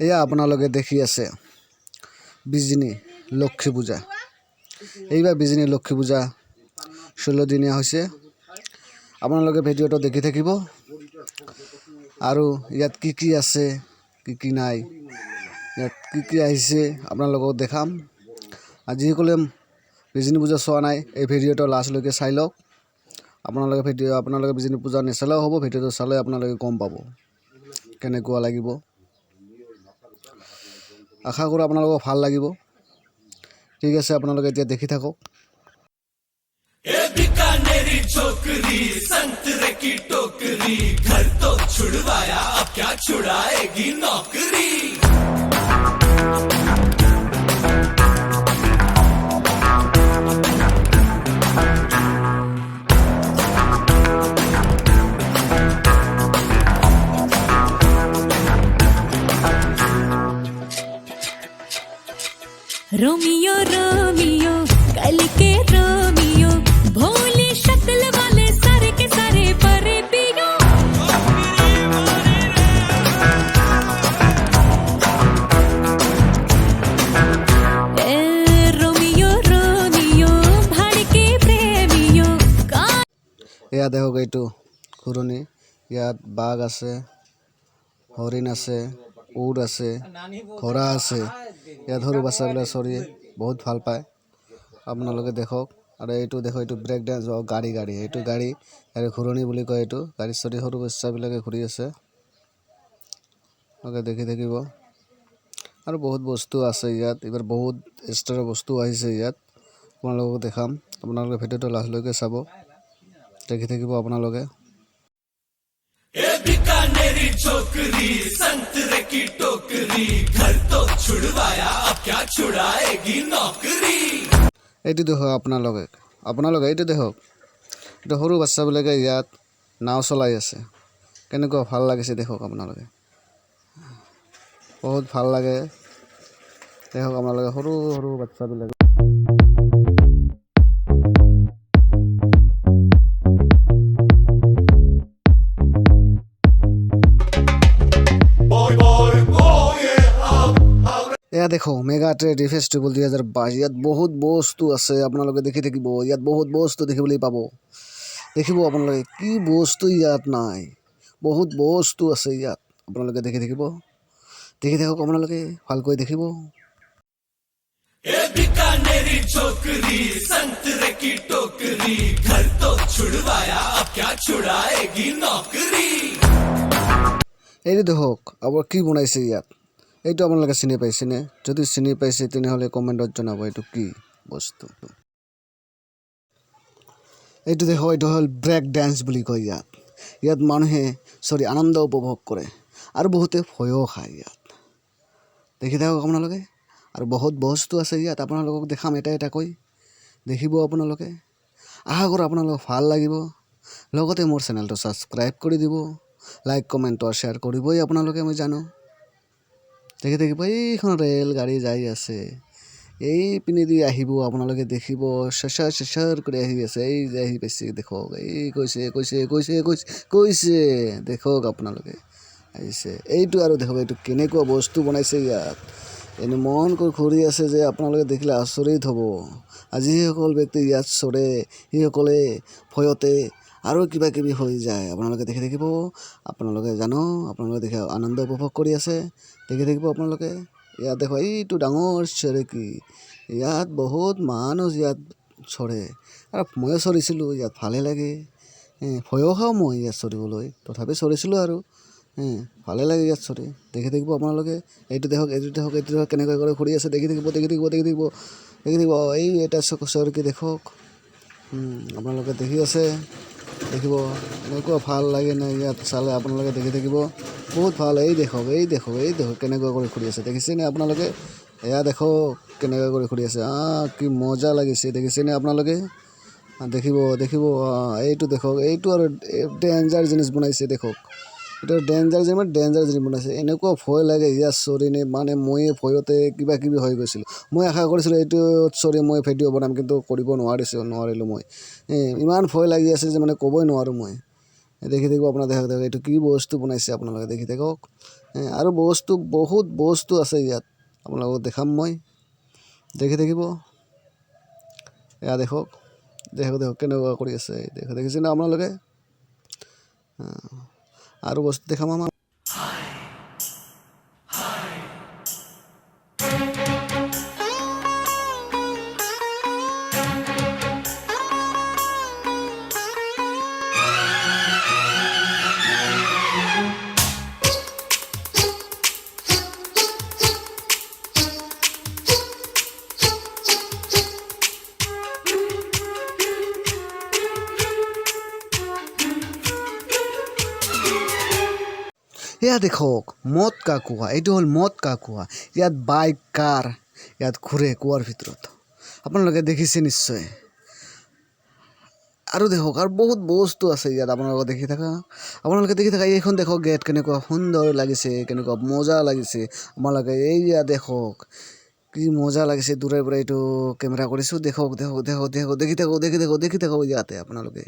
এয়া আপোনালোকে দেখি আছে বিজনী লক্ষ্মী পূজা। এইবাৰ বিজনী লক্ষ্মী পূজা 16 দিনীয়া হৈছে। আপোনালোকে ভিডিঅ'টো দেখি থাকিব আৰু ইয়াত কি আছে কি নাই, ইয়াত কি আহিছে আপোনালোকক দেখাম। আজি যিসকলে বিজনী পূজা চোৱা নাই এই ভিডিঅ'টো লাষ্টলৈকে চাই লওক। আপোনালোকে বিজনী পূজা নেচালেও হ'ব, ভিডিঅ'টো চালে আপোনালোকে গম পাব কেনেকুৱা লাগিব। আশা কৰোঁ আপোনালোকক ভাল লাগিব। ঠিক আছে, আপোনালোকে এতিয়া দেখি থাকক। बीकानेरी छोकरी संतरे की टोकरी, घर तो छुड़वाया अब क्या छुड़ाएगी नौकरी। रोमियो रोमियो कल के रोमियो, भोली शक्ल वाले सारे के सारे परे पियो। रोमियो रोमियो भड़के प्रेमियो का। এয়া দেখক, এইটো ঘূৰণি। ইয়াত বাঘ আছে, হৰিণ আছে, উট আছে, ঘোঁৰা আছে। ইয়াত সৰু বাচ্চাবিলাক চৰি বহুত ভাল পায়, আপোনালোকে দেখক। আৰু এইটো দেখক, এইটো ব্ৰেক ডান্স গাড়ী এইটো গাড়ী আৰু ঘূৰণি বুলি কয়। এইটো গাড়ী চৰি সৰু বাচ্চাবিলাকে ঘূৰি আছে, আপোনালোকে দেখি থাকিব। আৰু বহুত বস্তু আছে ইয়াত। এইবাৰ বহুত এক্সট্ৰা বস্তু আহিছে ইয়াত, আপোনালোকক দেখাম। আপোনালোকে ভিডিঅ'টো লাষ্টলৈকে চাব, দেখি থাকিব আপোনালোকে। बीकानेरी छोकरी संतरे की टोकरी, घर तो छुड़वाया अब क्या छुड़ाएगी नौकरी। এইটো দেখক আপোনালোকে এইটো দেখক, এইটো সৰু বাচ্চাবিলাকে ইয়াত নাও চলাই আছে। কেনেকুৱা ভাল লাগিছে দেখক আপোনালোকে, বহুত ভাল লাগে। দেখক আপোনালোকে সৰু সৰু বাচ্চাবিলাকে। এয়া দেখো মেগা ট্ৰেড ফেষ্টিভেল 2022। ইয়াত বহুত বস্তু আছে, আপোনালোকে দেখি থাকিব। ইয়াত বহুত বস্তু দেখিবলৈ পাব। দেখিব আপোনালোকে কি বস্তু ইয়াত নাই, বহুত বস্তু আছে ইয়াত। আপোনালোকে দেখি থাকিব, দেখি থাকক আপোনালোকে ভালকৈ দেখিব। बीकानेरी छोकरी संतरे की टोकरी, घर तो छुड़वाया अब क्या छुड़ाएगी नौकरी। এইটো দেখক আবার কি বনাইছে ইয়াত। এইটো আপোনালোকে চিনি পাইছেনে? যদি চিনি পাইছে তেনেহ'লে কমেণ্টত জনাব এইটো কি বস্তু। এইটো দেখক, এইটো হ'ল ব্ৰেক ডান্স বুলি কয়। ইয়াত মানুহে আনন্দ উপভোগ কৰে আৰু বহুতে ভয়ো খায় ইয়াত। দেখি থাকক আপোনালোকে। আৰু বহুত বস্তু আছে ইয়াত, আপোনালোকক দেখাম এটা এটাকৈ। দেখিব আপোনালোকে। আশা কৰোঁ আপোনালোকক ভাল লাগিব। লগতে মোৰ চেনেলটো ছাবস্ক্ৰাইব কৰি দিব, লাইক কমেণ্ট আৰু শ্বেয়াৰ কৰিবই আপোনালোকে, মই জানো। দেখি থাকিব, এইখন ৰেল গাড়ী যাই আছে। এই পিনেদি আহিব, আপোনালোকে দেখিব। চেঁচাৰ কৰি আহি আছে। এই যে আহি পাইছে দেখক। এই কৈছে দেখক আপোনালোকে আহিছে। এইটো আৰু দেখক, এইটো কেনেকুৱা বস্তু বনাইছে ইয়াত। এনে মন কৰি ঘূৰি আছে যে আপোনালোকে দেখিলে আচৰিত হ'ব। আজি যিসকল ব্যক্তি ইয়াত চৰে সেইসকলে ভয়তে আৰু কিবা কিবি হৈ যায়। আপোনালোকে দেখি থাকিব। আপোনালোকে জানো, আপোনালোকে দেখি আনন্দ উপভোগ কৰি আছে। দেখি থাকিব আপোনালোকে। ইয়াত দেখো, এইটো ডাঙৰ চেৰেকী। ইয়াত বহুত মানুহ ইয়াত চৰে আৰু ময়ো চৰিছিলোঁ ইয়াত, ভালে লাগে। ভয়ো খাওঁ মই ইয়াত চৰিবলৈ, তথাপি চৰিছিলোঁ আৰু ভালে লাগে ইয়াত চৰি। দেখি থাকিব আপোনালোকে। এইটো দেখক কেনেকৈ কৰি ঘূৰি আছে। দেখি থাকিব। এই এটা চৰকি দেখক, আপোনালোকে দেখি আছে। দেখিব এনেকুৱা ভাল লাগে নাই ইয়াত চালে, আপোনালোকে দেখি থাকিব। বহুত ভাল। এই দেখক কেনেকুৱা কৰি ঘূৰি আছে। দেখিছেনে আপোনালোকে? এয়া দেখক কেনেকৈ কৰি ঘূৰি আছে। কি মজা লাগিছে, দেখিছেনে আপোনালোকে? দেখিব। এইটো দেখক, এইটো আৰু ডেঞ্জাৰ জিনিস বনাইছে দেখক। এটা ডেঞ্জাৰ জিনিস বনাইছে। এনেকুৱা ভয় লাগে ইয়াত চৰিনে, মানে ময়ে ভয়তে কিবা কিবি হৈ গৈছিলোঁ। মই আশা কৰিছিলোঁ এইটো চৰি মই ভিডিঅ' বনাম, কিন্তু কৰিব নোৱাৰিলোঁ মই। ইমান ভয় লাগি আছে যে মানে ক'বই নোৱাৰোঁ মই। দেখি থাকিব আপোনাৰ। দেখক এইটো কি বস্তু বনাইছে আপোনালোকে, দেখি থাকক। আৰু বস্তু বহুত বস্তু আছে ইয়াত আপোনালোকক দেখাম মই দেখি থাকিব এয়া দেখক কেনেকুৱা কৰি আছে দেখিছে না আপোনালোকে আৰু বস্তু দেখাম আমাৰ এয়া দেখক মদ কা কুঁৱা এইটো হ'ল মদ কা কুঁৱা ইয়াত বাইক কাৰ ইয়াত ঘূৰে কুঁৱাৰ ভিতৰত আপোনালোকে দেখিছে নিশ্চয় আৰু দেখক আৰু বহুত বস্তু আছে ইয়াত আপোনালোকে দেখি থাকা এইখন দেখক গেট কেনেকুৱা সুন্দৰ লাগিছে কেনেকুৱা মজা লাগিছে আপোনালোকে এইয়া দেখক কি মজা লাগিছে দূৰৰ পৰা এইটো কেমেৰা কৰিছোঁ দেখক দেখি থাকক ইয়াতে আপোনালোকে